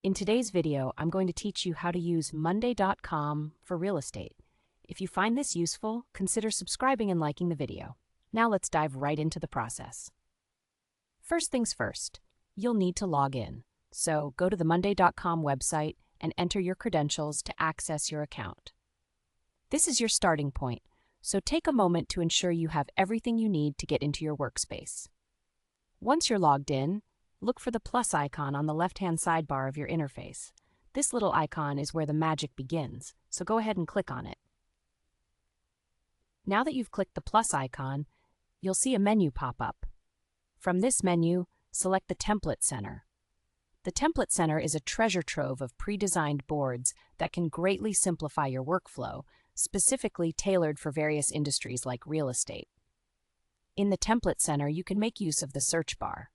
In today's video, I'm going to teach you how to use Monday.com for real estate. If you find this useful, consider subscribing and liking the video. Now let's dive right into the process. First things first, you'll need to log in. So go to the Monday.com website and enter your credentials to access your account. This is your starting point, so take a moment to ensure you have everything you need to get into your workspace. Once you're logged in, look for the plus icon on the left-hand sidebar of your interface. This little icon is where the magic begins, so go ahead and click on it. Now that you've clicked the plus icon, you'll see a menu pop up. From this menu, select the Template Center. The Template Center is a treasure trove of pre-designed boards that can greatly simplify your workflow, specifically tailored for various industries like real estate. In the Template Center, you can make use of the search bar.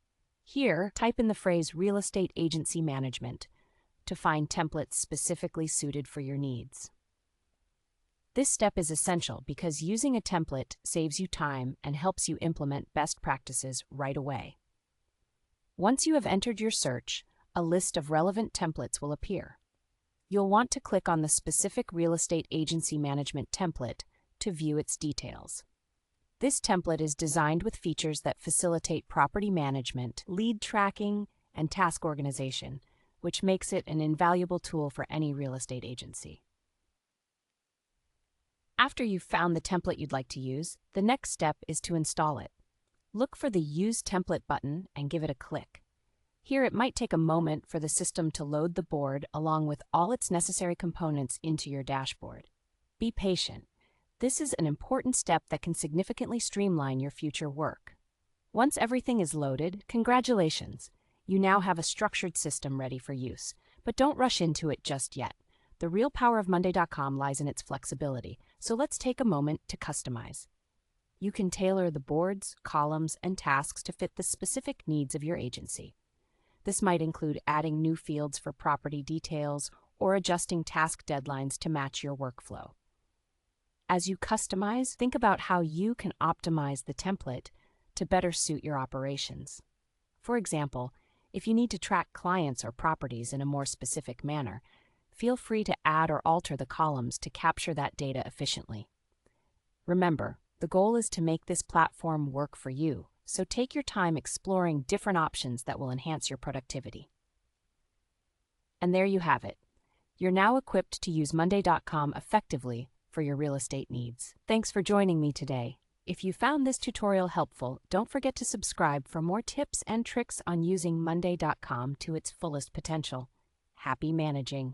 Here, type in the phrase Real Estate Agency Management to find templates specifically suited for your needs. This step is essential because using a template saves you time and helps you implement best practices right away. Once you have entered your search, a list of relevant templates will appear. You'll want to click on the specific Real Estate Agency Management template to view its details. This template is designed with features that facilitate property management, lead tracking, and task organization, which makes it an invaluable tool for any real estate agency. After you've found the template you'd like to use, the next step is to install it. Look for the Use Template button and give it a click. Here, it might take a moment for the system to load the board along with all its necessary components into your dashboard. Be patient. This is an important step that can significantly streamline your future work. Once everything is loaded, congratulations! You now have a structured system ready for use, but don't rush into it just yet. The real power of Monday.com lies in its flexibility, so let's take a moment to customize. You can tailor the boards, columns, and tasks to fit the specific needs of your agency. This might include adding new fields for property details or adjusting task deadlines to match your workflow. As you customize, think about how you can optimize the template to better suit your operations. For example, if you need to track clients or properties in a more specific manner, feel free to add or alter the columns to capture that data efficiently. Remember, the goal is to make this platform work for you, so take your time exploring different options that will enhance your productivity. And there you have it. You're now equipped to use Monday.com effectively for your real estate needs. Thanks for joining me today. If you found this tutorial helpful, don't forget to subscribe for more tips and tricks on using Monday.com to its fullest potential. Happy managing!